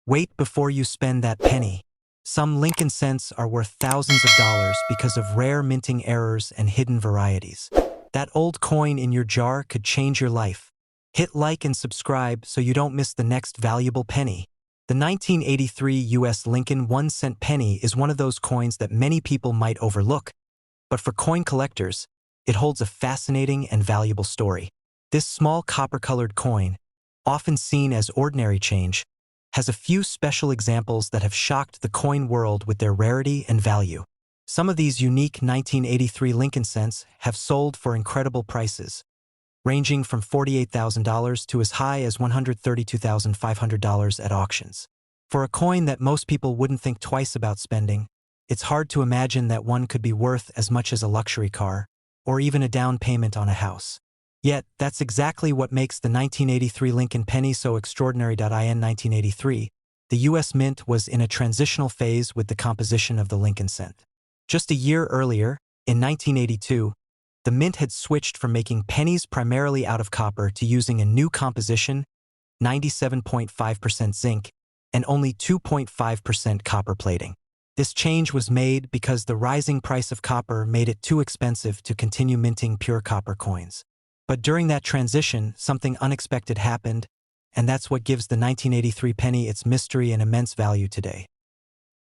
Wait before you spend that penny. Some Lincoln cents are worth thousands of dollars because of rare minting errors and hidden varieties. That old coin in your jar could change your life. Hit like and subscribe so you don't miss the next valuable penny. The 1983 U.S. Lincoln 1-cent penny is one of those coins that many people might overlook, but for coin collectors, it holds a fascinating and valuable story. This small copper-colored coin, often seen as ordinary change, has a few special examples that have shocked the coin world with their rarity and value. Some of these unique 1983 Lincoln cents have sold for incredible prices, ranging from $48,000 to as high as $132,500 at auctions. For a coin that most people wouldn't think twice about spending, it's hard to imagine that one could be worth as much as a luxury car, or even a down payment on a house. Yet, that's exactly what makes the 1983 Lincoln penny so extraordinary. In 1983, the U.S. Mint was in a transitional phase with the composition of the Lincoln cent. Just a year earlier, in 1982, the Mint had switched from making pennies primarily out of copper to using a new composition, 97.5% zinc, and only 2.5% copper plating. This change was made because the rising price of copper made it too expensive to continue minting pure copper coins. But during that transition, something unexpected happened, and that's what gives the 1983 penny its mystery and immense value today.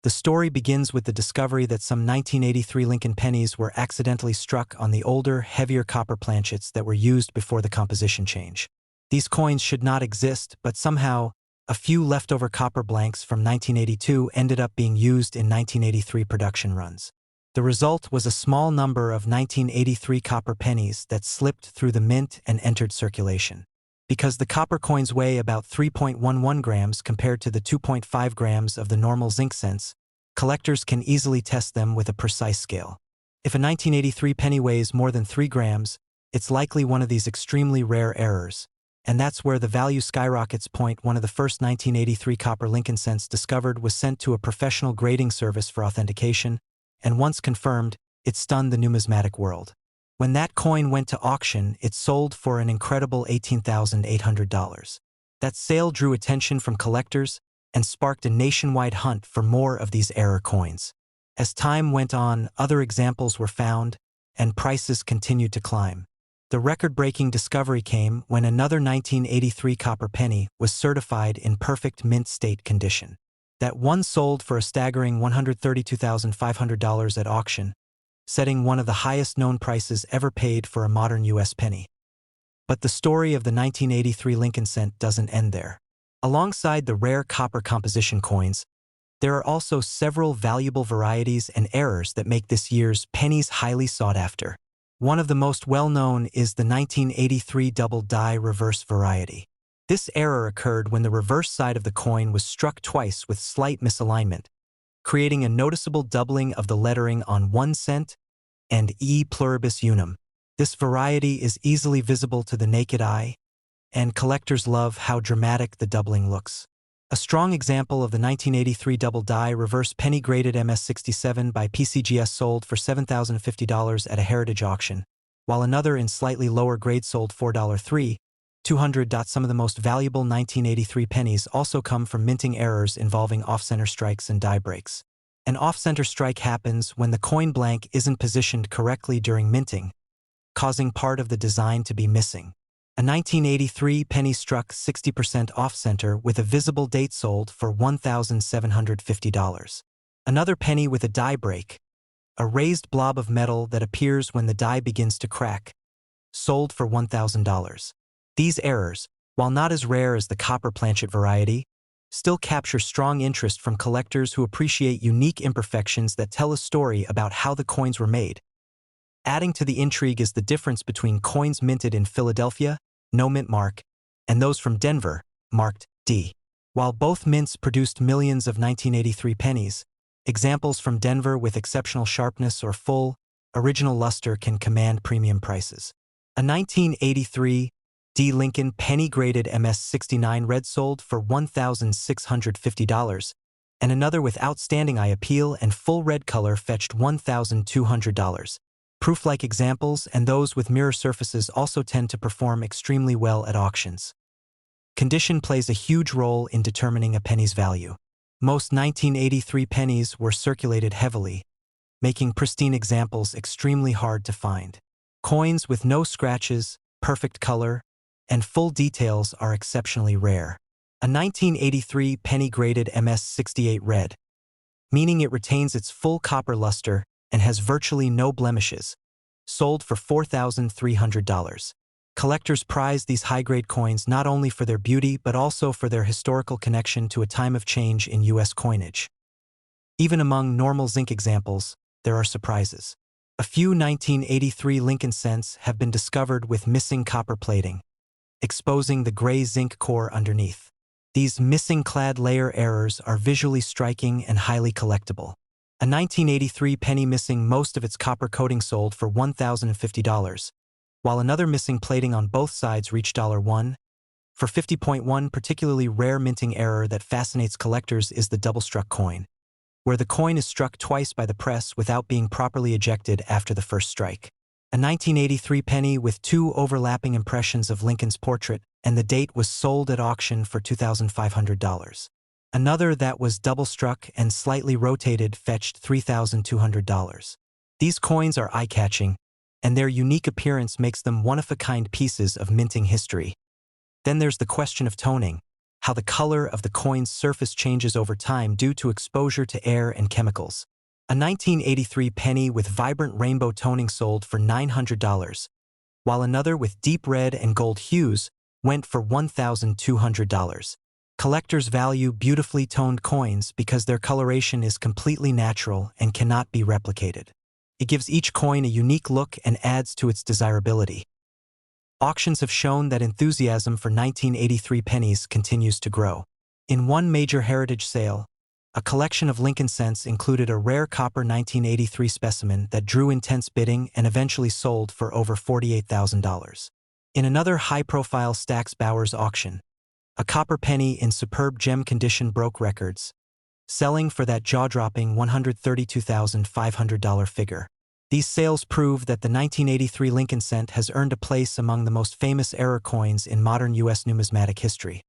The story begins with the discovery that some 1983 Lincoln pennies were accidentally struck on the older, heavier copper planchets that were used before the composition change. These coins should not exist, but somehow, a few leftover copper blanks from 1982 ended up being used in 1983 production runs. The result was a small number of 1983 copper pennies that slipped through the mint and entered circulation. Because the copper coins weigh about 3.11 grams compared to the 2.5 grams of the normal zinc cents, collectors can easily test them with a precise scale. If a 1983 penny weighs more than 3 grams, it's likely one of these extremely rare errors. And that's where the value skyrockets. One of the first 1983 copper Lincoln cents discovered was sent to a professional grading service for authentication, and once confirmed, it stunned the numismatic world. When that coin went to auction, it sold for an incredible $18,800. That sale drew attention from collectors and sparked a nationwide hunt for more of these error coins. As time went on, other examples were found, and prices continued to climb. The record-breaking discovery came when another 1983 copper penny was certified in perfect mint state condition. That one sold for a staggering $132,500 at auction, setting one of the highest known prices ever paid for a modern U.S. penny. But the story of the 1983 Lincoln cent doesn't end there. Alongside the rare copper composition coins, there are also several valuable varieties and errors that make this year's pennies highly sought after. One of the most well-known is the 1983 double die reverse variety. This error occurred when the reverse side of the coin was struck twice with slight misalignment, creating a noticeable doubling of the lettering on 1 cent and E pluribus unum. This variety is easily visible to the naked eye, and collectors love how dramatic the doubling looks. A strong example of the 1983 double die reverse penny graded MS67 by PCGS sold for $7,050 at a heritage auction, while another in slightly lower grade sold $4.3. 200. Some of the most valuable 1983 pennies also come from minting errors involving off-center strikes and die breaks. An off-center strike happens when the coin blank isn't positioned correctly during minting, causing part of the design to be missing. A 1983 penny struck 60% off-center with a visible date sold for $1,750. Another penny with a die break, a raised blob of metal that appears when the die begins to crack, sold for $1,000. These errors, while not as rare as the copper planchet variety, still capture strong interest from collectors who appreciate unique imperfections that tell a story about how the coins were made. Adding to the intrigue is the difference between coins minted in Philadelphia, no mint mark, and those from Denver, marked D. While both mints produced millions of 1983 pennies, examples from Denver with exceptional sharpness or full, original luster can command premium prices. A 1983 D. Lincoln penny graded MS69 red sold for $1,650, and another with outstanding eye appeal and full red color fetched $1,200. Proof-like examples and those with mirror surfaces also tend to perform extremely well at auctions. Condition plays a huge role in determining a penny's value. Most 1983 pennies were circulated heavily, making pristine examples extremely hard to find. Coins with no scratches, perfect color, and full details are exceptionally rare. A 1983 penny graded MS68 red, meaning it retains its full copper luster and has virtually no blemishes, sold for $4,300. Collectors prize these high-grade coins not only for their beauty but also for their historical connection to a time of change in U.S. coinage. Even among normal zinc examples, there are surprises. A few 1983 Lincoln cents have been discovered with missing copper plating, exposing the gray zinc core underneath. These missing clad layer errors are visually striking and highly collectible. A 1983 penny missing most of its copper coating sold for $1,050, while another missing plating on both sides reached $1. For 50.1, particularly rare minting error that fascinates collectors is the double-struck coin, where the coin is struck twice by the press without being properly ejected after the first strike. A 1983 penny with two overlapping impressions of Lincoln's portrait and the date was sold at auction for $2,500. Another that was double-struck and slightly rotated fetched $3,200. These coins are eye-catching, and their unique appearance makes them one-of-a-kind pieces of minting history. Then there's the question of toning, how the color of the coin's surface changes over time due to exposure to air and chemicals. A 1983 penny with vibrant rainbow toning sold for $900, while another with deep red and gold hues went for $1,200. Collectors value beautifully toned coins because their coloration is completely natural and cannot be replicated. It gives each coin a unique look and adds to its desirability. Auctions have shown that enthusiasm for 1983 pennies continues to grow. In one major heritage sale, a collection of Lincoln cents included a rare copper 1983 specimen that drew intense bidding and eventually sold for over $48,000. In another high-profile Stack's Bowers auction, a copper penny in superb gem condition broke records, selling for that jaw-dropping $132,500 figure. These sales prove that the 1983 Lincoln cent has earned a place among the most famous error coins in modern U.S. numismatic history.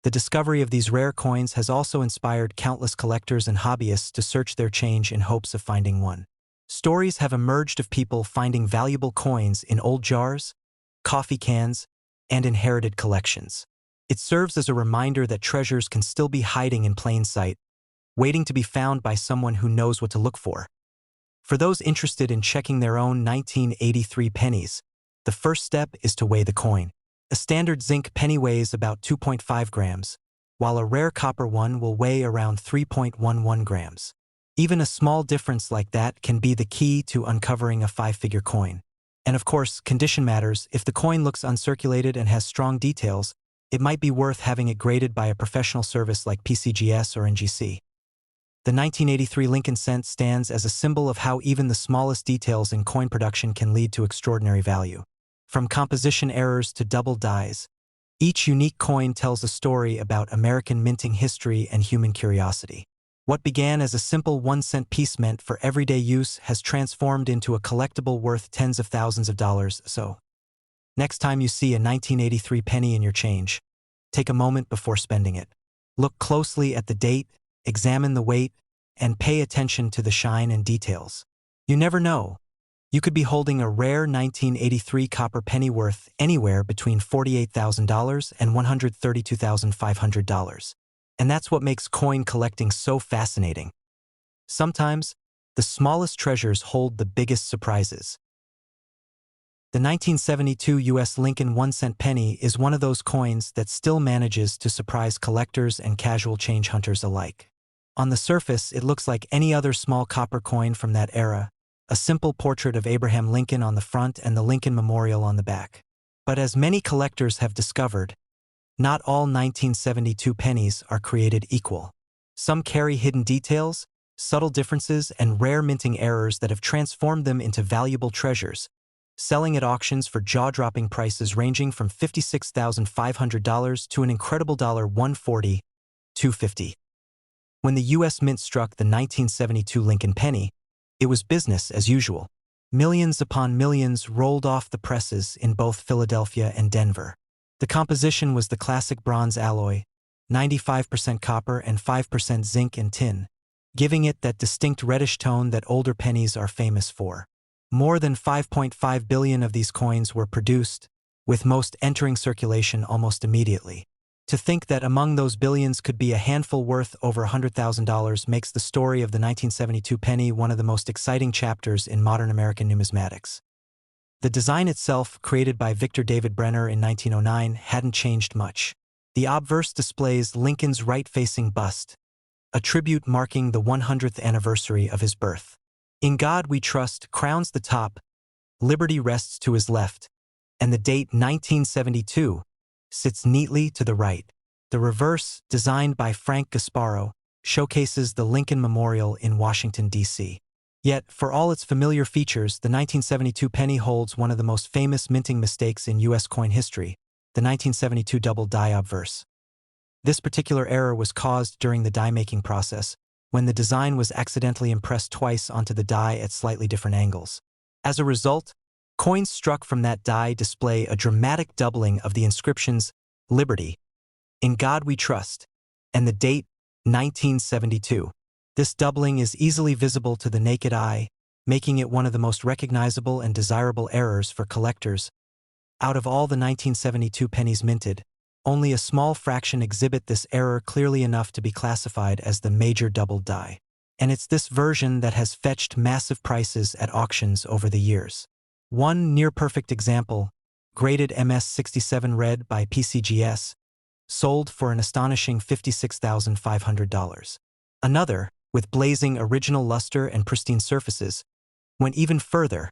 The discovery of these rare coins has also inspired countless collectors and hobbyists to search their change in hopes of finding one. Stories have emerged of people finding valuable coins in old jars, coffee cans, and inherited collections. It serves as a reminder that treasures can still be hiding in plain sight, waiting to be found by someone who knows what to look for. For those interested in checking their own 1983 pennies, the first step is to weigh the coin. A standard zinc penny weighs about 2.5 grams, while a rare copper one will weigh around 3.11 grams. Even a small difference like that can be the key to uncovering a five-figure coin. And of course, condition matters. If the coin looks uncirculated and has strong details, it might be worth having it graded by a professional service like PCGS or NGC. The 1983 Lincoln cent stands as a symbol of how even the smallest details in coin production can lead to extraordinary value. From composition errors to double dies, each unique coin tells a story about American minting history and human curiosity. What began as a simple 1-cent piece meant for everyday use has transformed into a collectible worth tens of thousands of dollars. So, next time you see a 1983 penny in your change, take a moment before spending it. Look closely at the date, examine the weight, and pay attention to the shine and details. You never know. You could be holding a rare 1983 copper penny worth anywhere between $48,000 and $132,500. And that's what makes coin collecting so fascinating. Sometimes, the smallest treasures hold the biggest surprises. The 1972 U.S. Lincoln 1-cent penny is one of those coins that still manages to surprise collectors and casual change hunters alike. On the surface, it looks like any other small copper coin from that era, a simple portrait of Abraham Lincoln on the front and the Lincoln Memorial on the back. But as many collectors have discovered, not all 1972 pennies are created equal. Some carry hidden details, subtle differences, and rare minting errors that have transformed them into valuable treasures, selling at auctions for jaw-dropping prices ranging from $56,500 to an incredible $140, $250. When the U.S. Mint struck the 1972 Lincoln penny, it was business as usual. Millions upon millions rolled off the presses in both Philadelphia and Denver. The composition was the classic bronze alloy, 95% copper and 5% zinc and tin, giving it that distinct reddish tone that older pennies are famous for. More than 5.5 billion of these coins were produced, with most entering circulation almost immediately. To think that among those billions could be a handful worth over $100,000 makes the story of the 1972 penny one of the most exciting chapters in modern American numismatics. The design itself, created by Victor David Brenner in 1909, hadn't changed much. The obverse displays Lincoln's right-facing bust, a tribute marking the 100th anniversary of his birth. "In God We Trust" crowns the top, liberty rests to his left, and the date 1972 sits neatly to the right. The reverse, designed by Frank Gasparo, showcases the Lincoln Memorial in Washington, D.C. Yet, for all its familiar features, the 1972 penny holds one of the most famous minting mistakes in U.S. coin history, the 1972 double die obverse. This particular error was caused during the die-making process, when the design was accidentally impressed twice onto the die at slightly different angles. As a result, coins struck from that die display a dramatic doubling of the inscriptions "Liberty," "In God We Trust," and the date 1972. This doubling is easily visible to the naked eye, making it one of the most recognizable and desirable errors for collectors. Out of all the 1972 pennies minted, only a small fraction exhibit this error clearly enough to be classified as the major double die. And it's this version that has fetched massive prices at auctions over the years. One near-perfect example, graded MS-67 red by PCGS, sold for an astonishing $56,500. Another, with blazing original luster and pristine surfaces, went even further,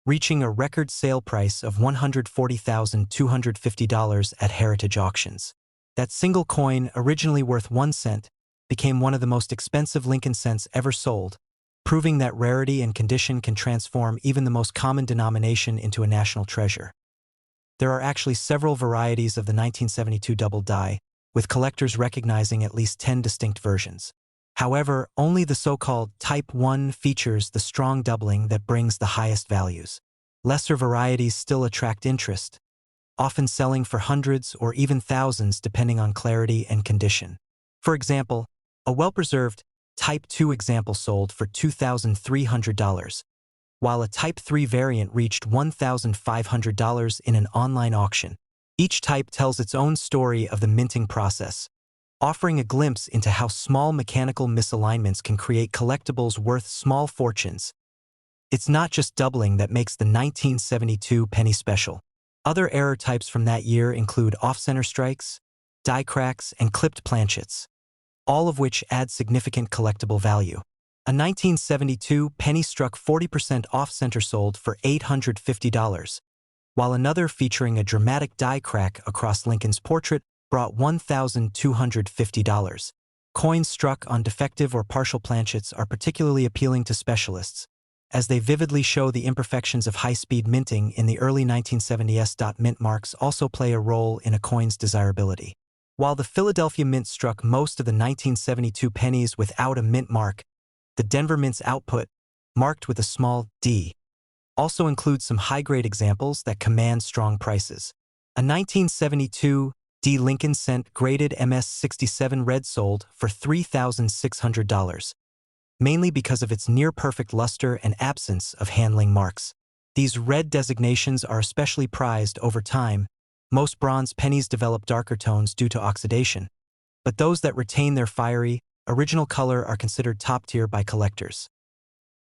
reaching a record sale price of $140,250 at heritage auctions. That single coin, originally worth 1 cent, became one of the most expensive Lincoln cents ever sold, proving that rarity and condition can transform even the most common denomination into a national treasure. There are actually several varieties of the 1972 double die, with collectors recognizing at least 10 distinct versions. However, only the so-called Type 1 features the strong doubling that brings the highest values. Lesser varieties still attract interest, often selling for hundreds or even thousands depending on clarity and condition. For example, a well-preserved Type 2 example sold for $2,300, while a Type 3 variant reached $1,500 in an online auction. Each type tells its own story of the minting process, offering a glimpse into how small mechanical misalignments can create collectibles worth small fortunes. It's not just doubling that makes the 1972 penny special. Other error types from that year include off-center strikes, die cracks, and clipped planchets, all of which add significant collectible value. A 1972 penny struck 40% off-center sold for $850, while another featuring a dramatic die crack across Lincoln's portrait brought $1,250. Coins struck on defective or partial planchets are particularly appealing to specialists, as they vividly show the imperfections of high-speed minting in the early 1970s. Mint marks also play a role in a coin's desirability. While the Philadelphia Mint struck most of the 1972 pennies without a mint mark, the Denver Mint's output, marked with a small d, also includes some high-grade examples that command strong prices. A 1972 D. Lincoln cent graded MS-67 red sold for $3,600, mainly because of its near-perfect luster and absence of handling marks. These red designations are especially prized over time. Most bronze pennies develop darker tones due to oxidation, but those that retain their fiery, original color are considered top-tier by collectors.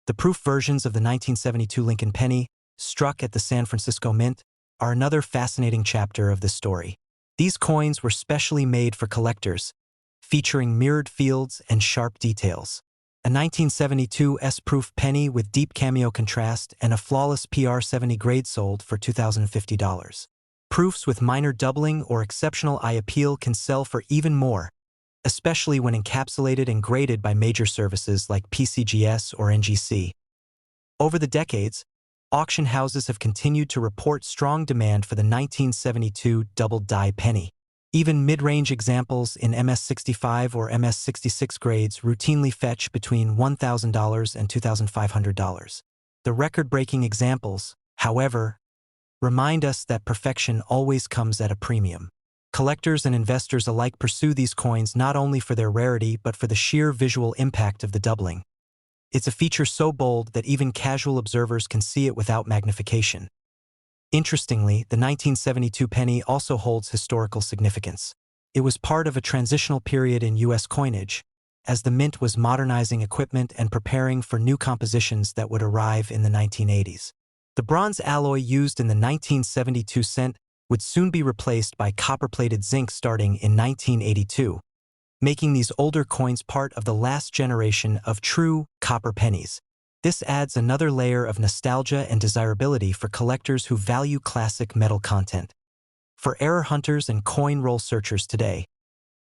The proof versions of the 1972 Lincoln penny, struck at the San Francisco Mint, are another fascinating chapter of this story. These coins were specially made for collectors, featuring mirrored fields and sharp details. A 1972 S-proof penny with deep cameo contrast and a flawless PR70 grade sold for $2,050. Proofs with minor doubling or exceptional eye appeal can sell for even more, especially when encapsulated and graded by major services like PCGS or NGC. Over the decades, auction houses have continued to report strong demand for the 1972 double die penny. Even mid-range examples in MS-65 or MS-66 grades routinely fetch between $1,000 and $2,500. The record-breaking examples, however, remind us that perfection always comes at a premium. Collectors and investors alike pursue these coins not only for their rarity but for the sheer visual impact of the doubling. It's a feature so bold that even casual observers can see it without magnification. Interestingly, the 1972 penny also holds historical significance. It was part of a transitional period in U.S. coinage, as the mint was modernizing equipment and preparing for new compositions that would arrive in the 1980s. The bronze alloy used in the 1972 cent would soon be replaced by copper-plated zinc starting in 1982, making these older coins part of the last generation of true copper pennies. This adds another layer of nostalgia and desirability for collectors who value classic metal content. For error hunters and coin roll searchers today,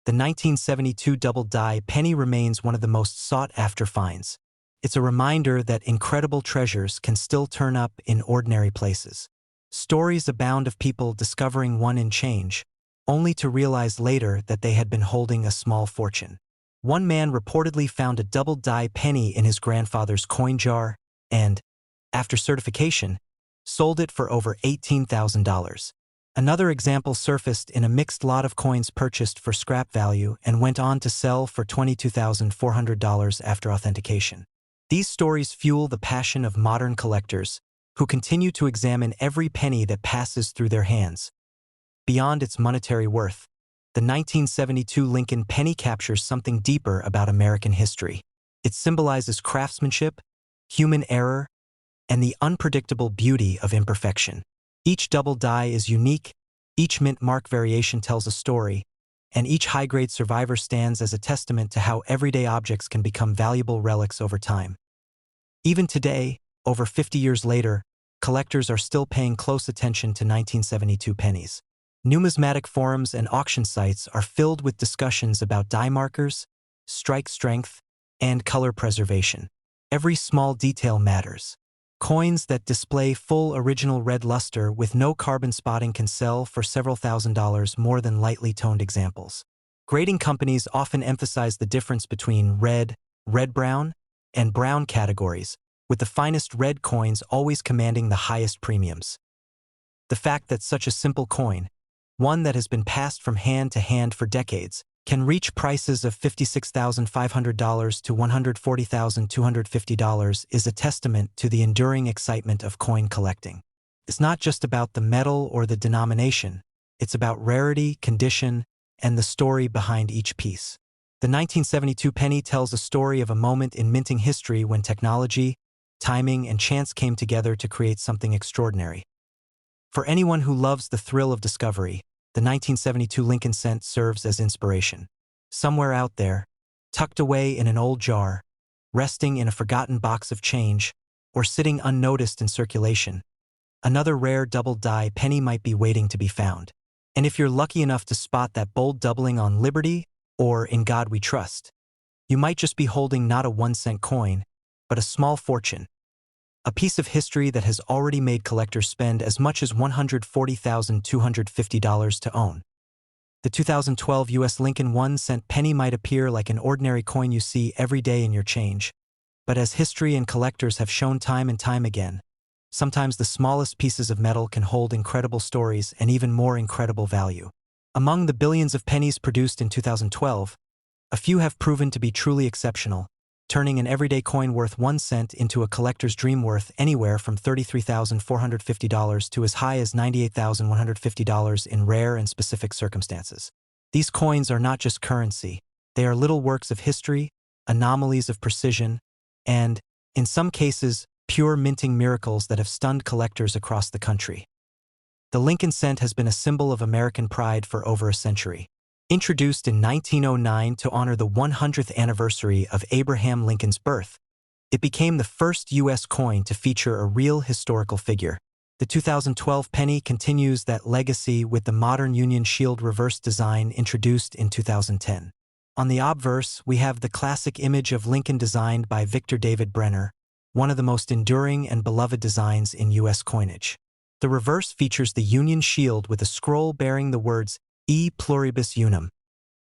the 1972 double-die penny remains one of the most sought-after finds. It's a reminder that incredible treasures can still turn up in ordinary places. Stories abound of people discovering one in change, only to realize later that they had been holding a small fortune. One man reportedly found a double-die penny in his grandfather's coin jar and, after certification, sold it for over $18,000. Another example surfaced in a mixed lot of coins purchased for scrap value and went on to sell for $22,400 after authentication. These stories fuel the passion of modern collectors, who continue to examine every penny that passes through their hands. Beyond its monetary worth, the 1972 Lincoln penny captures something deeper about American history. It symbolizes craftsmanship, human error, and the unpredictable beauty of imperfection. Each double die is unique, each mint mark variation tells a story, and each high-grade survivor stands as a testament to how everyday objects can become valuable relics over time. Even today, over 50 years later, collectors are still paying close attention to 1972 pennies. Numismatic forums and auction sites are filled with discussions about die markers, strike strength, and color preservation. Every small detail matters. Coins that display full original red luster with no carbon spotting can sell for several $1,000s more than lightly toned examples. Grading companies often emphasize the difference between red, red-brown, and brown categories, with the finest red coins always commanding the highest premiums. The fact that such a simple coin, one that has been passed from hand to hand for decades, can reach prices of $56,500 to $140,250 is a testament to the enduring excitement of coin collecting. It's not just about the metal or the denomination, it's about rarity, condition, and the story behind each piece. The 1972 penny tells a story of a moment in minting history when technology, timing, and chance came together to create something extraordinary. For anyone who loves the thrill of discovery, the 1972 Lincoln cent serves as inspiration. Somewhere out there, tucked away in an old jar, resting in a forgotten box of change, or sitting unnoticed in circulation, another rare double-die penny might be waiting to be found. And if you're lucky enough to spot that bold doubling on Liberty or In God We Trust, you might just be holding not a 1-cent coin, but a small fortune. A piece of history that has already made collectors spend as much as $140,250 to own. The 2012 U.S. Lincoln 1-cent penny might appear like an ordinary coin you see every day in your change, but as history and collectors have shown time and time again, sometimes the smallest pieces of metal can hold incredible stories and even more incredible value. Among the billions of pennies produced in 2012, a few have proven to be truly exceptional, turning an everyday coin worth 1 cent into a collector's dream worth anywhere from $33,450 to as high as $98,150 in rare and specific circumstances. These coins are not just currency, they are little works of history, anomalies of precision, and, in some cases, pure minting miracles that have stunned collectors across the country. The Lincoln cent has been a symbol of American pride for over a century. Introduced in 1909 to honor the 100th anniversary of Abraham Lincoln's birth, it became the first U.S. coin to feature a real historical figure. The 2012 penny continues that legacy with the modern Union Shield reverse design introduced in 2010. On the obverse, we have the classic image of Lincoln designed by Victor David Brenner, one of the most enduring and beloved designs in U.S. coinage. The reverse features the Union Shield with a scroll bearing the words E pluribus unum,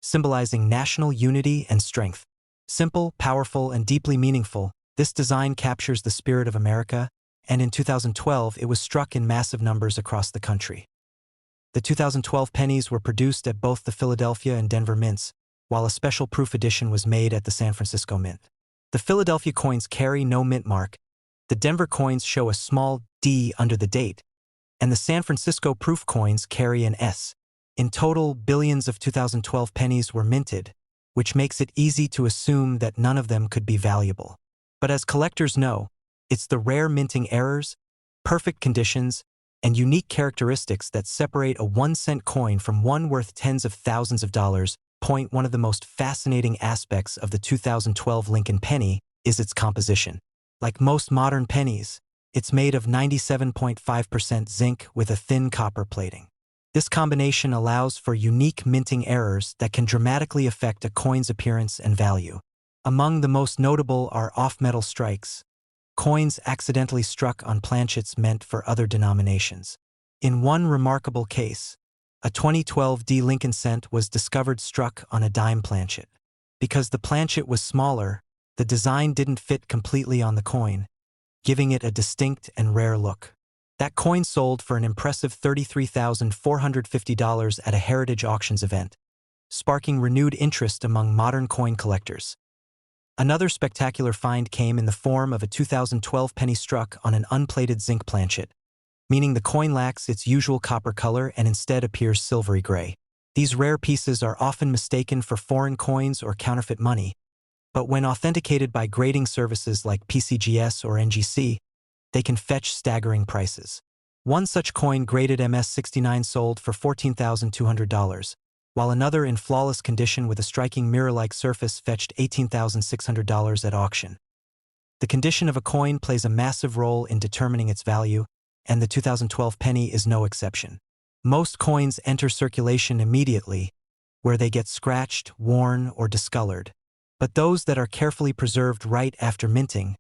symbolizing national unity and strength. Simple, powerful, and deeply meaningful, this design captures the spirit of America, and in 2012 it was struck in massive numbers across the country. The 2012 pennies were produced at both the Philadelphia and Denver mints, while a special proof edition was made at the San Francisco Mint. The Philadelphia coins carry no mint mark, the Denver coins show a small D under the date, and the San Francisco proof coins carry an S. In total, billions of 2012 pennies were minted, which makes it easy to assume that none of them could be valuable. But as collectors know, it's the rare minting errors, perfect conditions, and unique characteristics that separate a 1-cent coin from one worth tens of thousands of dollars. One of the most fascinating aspects of the 2012 Lincoln penny is its composition. Like most modern pennies, it's made of 97.5% zinc with a thin copper plating. This combination allows for unique minting errors that can dramatically affect a coin's appearance and value. Among the most notable are off-metal strikes, coins accidentally struck on planchets meant for other denominations. In one remarkable case, a 2012 D. Lincoln cent was discovered struck on a dime planchet. Because the planchet was smaller, the design didn't fit completely on the coin, giving it a distinct and rare look. That coin sold for an impressive $33,450 at a Heritage Auctions event, sparking renewed interest among modern coin collectors. Another spectacular find came in the form of a 2012 penny struck on an unplated zinc planchet, meaning the coin lacks its usual copper color and instead appears silvery gray. These rare pieces are often mistaken for foreign coins or counterfeit money, but when authenticated by grading services like PCGS or NGC, they can fetch staggering prices. One such coin graded MS-69 sold for $14,200, while another in flawless condition with a striking mirror-like surface fetched $18,600 at auction. The condition of a coin plays a massive role in determining its value, and the 2012 penny is no exception. Most coins enter circulation immediately, where they get scratched, worn, or discolored. But those that are carefully preserved right after minting,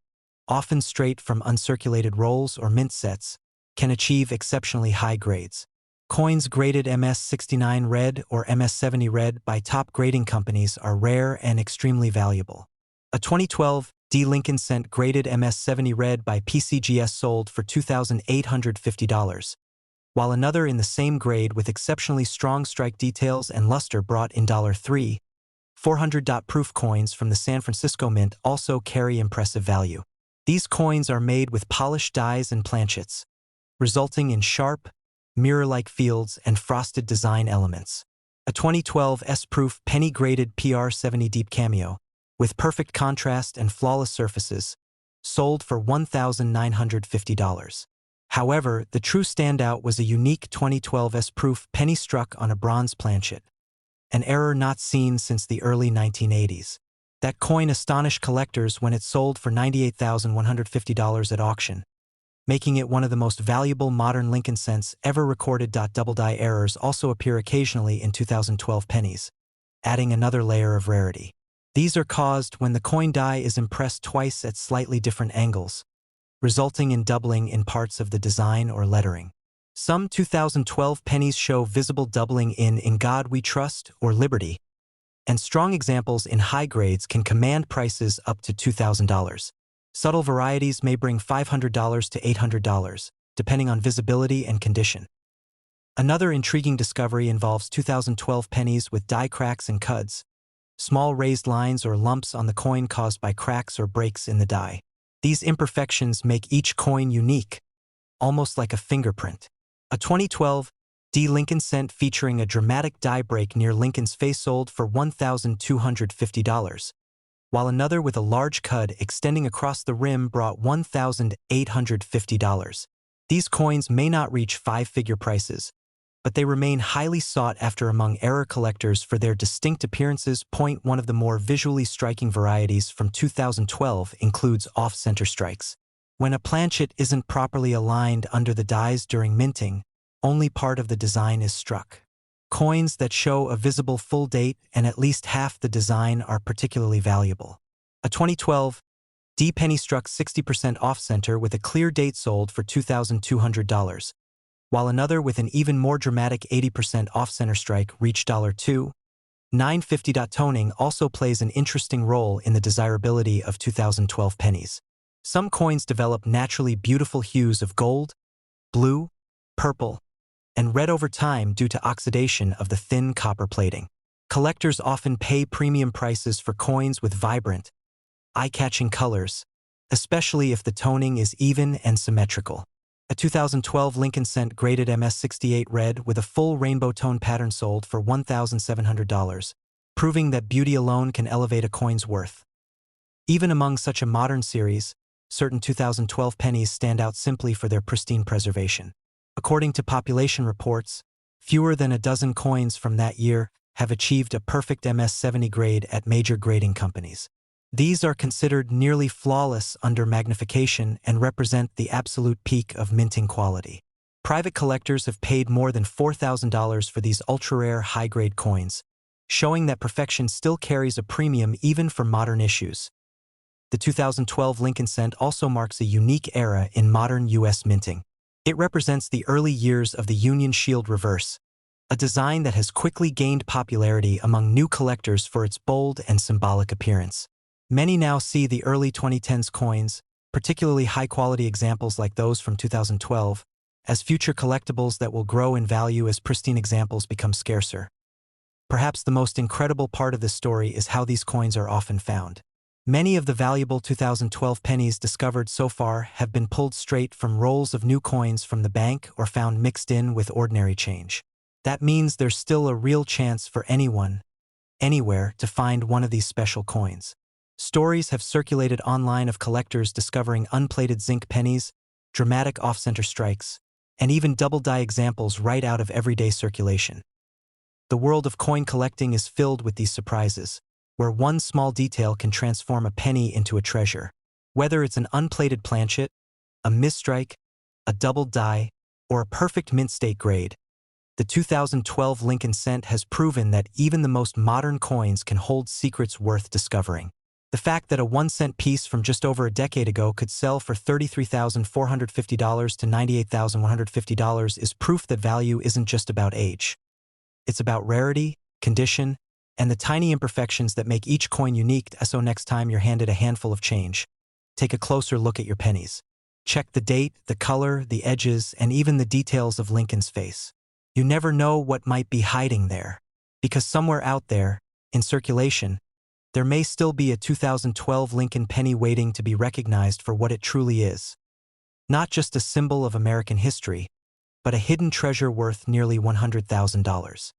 often straight from uncirculated rolls or mint sets, can achieve exceptionally high grades. Coins graded MS-69 red or MS-70 red by top grading companies are rare and extremely valuable. A 2012 D. Lincoln cent graded MS-70 red by PCGS sold for $2,850, while another in the same grade with exceptionally strong strike details and luster brought in $3,400. Proof coins from the San Francisco Mint also carry impressive value. These coins are made with polished dies and planchets, resulting in sharp, mirror-like fields and frosted design elements. A 2012 S-proof penny-graded PR70 Deep Cameo, with perfect contrast and flawless surfaces, sold for $1,950. However, the true standout was a unique 2012 S-proof penny struck on a bronze planchet, an error not seen since the early 1980s. That coin astonished collectors when it sold for $98,150 at auction, making it one of the most valuable modern Lincoln cents ever recorded. Double die errors also appear occasionally in 2012 pennies, adding another layer of rarity. These are caused when the coin die is impressed twice at slightly different angles, resulting in doubling in parts of the design or lettering. Some 2012 pennies show visible doubling in God We Trust or Liberty, and strong examples in high grades can command prices up to $2,000. Subtle varieties may bring $500 to $800, depending on visibility and condition. Another intriguing discovery involves 2012 pennies with die cracks and cuds, small raised lines or lumps on the coin caused by cracks or breaks in the die. These imperfections make each coin unique, almost like a fingerprint. A 2012 D. Lincoln cent featuring a dramatic die break near Lincoln's face sold for $1,250, while another with a large cud extending across the rim brought $1,850. These coins may not reach five-figure prices, but they remain highly sought after among error collectors for their distinct appearances. One of the more visually striking varieties from 2012 includes off-center strikes. When a planchet isn't properly aligned under the dies during minting, only part of the design is struck. Coins that show a visible full date and at least half the design are particularly valuable. A 2012 D penny struck 60% off-center with a clear date sold for $2,200, while another with an even more dramatic 80% off-center strike reached $2,950. Toning also plays an interesting role in the desirability of 2012 pennies. Some coins develop naturally beautiful hues of gold, blue, purple, and red over time due to oxidation of the thin copper plating. Collectors often pay premium prices for coins with vibrant, eye-catching colors, especially if the toning is even and symmetrical. A 2012 Lincoln Cent graded MS68 red with a full rainbow tone pattern sold for $1,700, proving that beauty alone can elevate a coin's worth. Even among such a modern series, certain 2012 pennies stand out simply for their pristine preservation. According to population reports, fewer than a dozen coins from that year have achieved a perfect MS70 grade at major grading companies. These are considered nearly flawless under magnification and represent the absolute peak of minting quality. Private collectors have paid more than $4,000 for these ultra-rare high-grade coins, showing that perfection still carries a premium even for modern issues. The 2012 Lincoln Cent also marks a unique era in modern U.S. minting. It represents the early years of the Union Shield reverse, a design that has quickly gained popularity among new collectors for its bold and symbolic appearance. Many now see the early 2010s coins, particularly high-quality examples like those from 2012, as future collectibles that will grow in value as pristine examples become scarcer. Perhaps the most incredible part of this story is how these coins are often found. Many of the valuable 2012 pennies discovered so far have been pulled straight from rolls of new coins from the bank or found mixed in with ordinary change. That means there's still a real chance for anyone, anywhere, to find one of these special coins. Stories have circulated online of collectors discovering unplated zinc pennies, dramatic off-center strikes, and even double-die examples right out of everyday circulation. The world of coin collecting is filled with these surprises, where one small detail can transform a penny into a treasure. Whether it's an unplated planchet, a misstrike, a double die, or a perfect mint state grade, the 2012 Lincoln Cent has proven that even the most modern coins can hold secrets worth discovering. The fact that a 1-cent piece from just over a decade ago could sell for $33,450 to $98,150 is proof that value isn't just about age. It's about rarity, condition, and the tiny imperfections that make each coin unique. So next time you're handed a handful of change, take a closer look at your pennies. Check the date, the color, the edges, and even the details of Lincoln's face. You never know what might be hiding there, because somewhere out there, in circulation, there may still be a 2012 Lincoln penny waiting to be recognized for what it truly is. Not just a symbol of American history, but a hidden treasure worth nearly $100,000.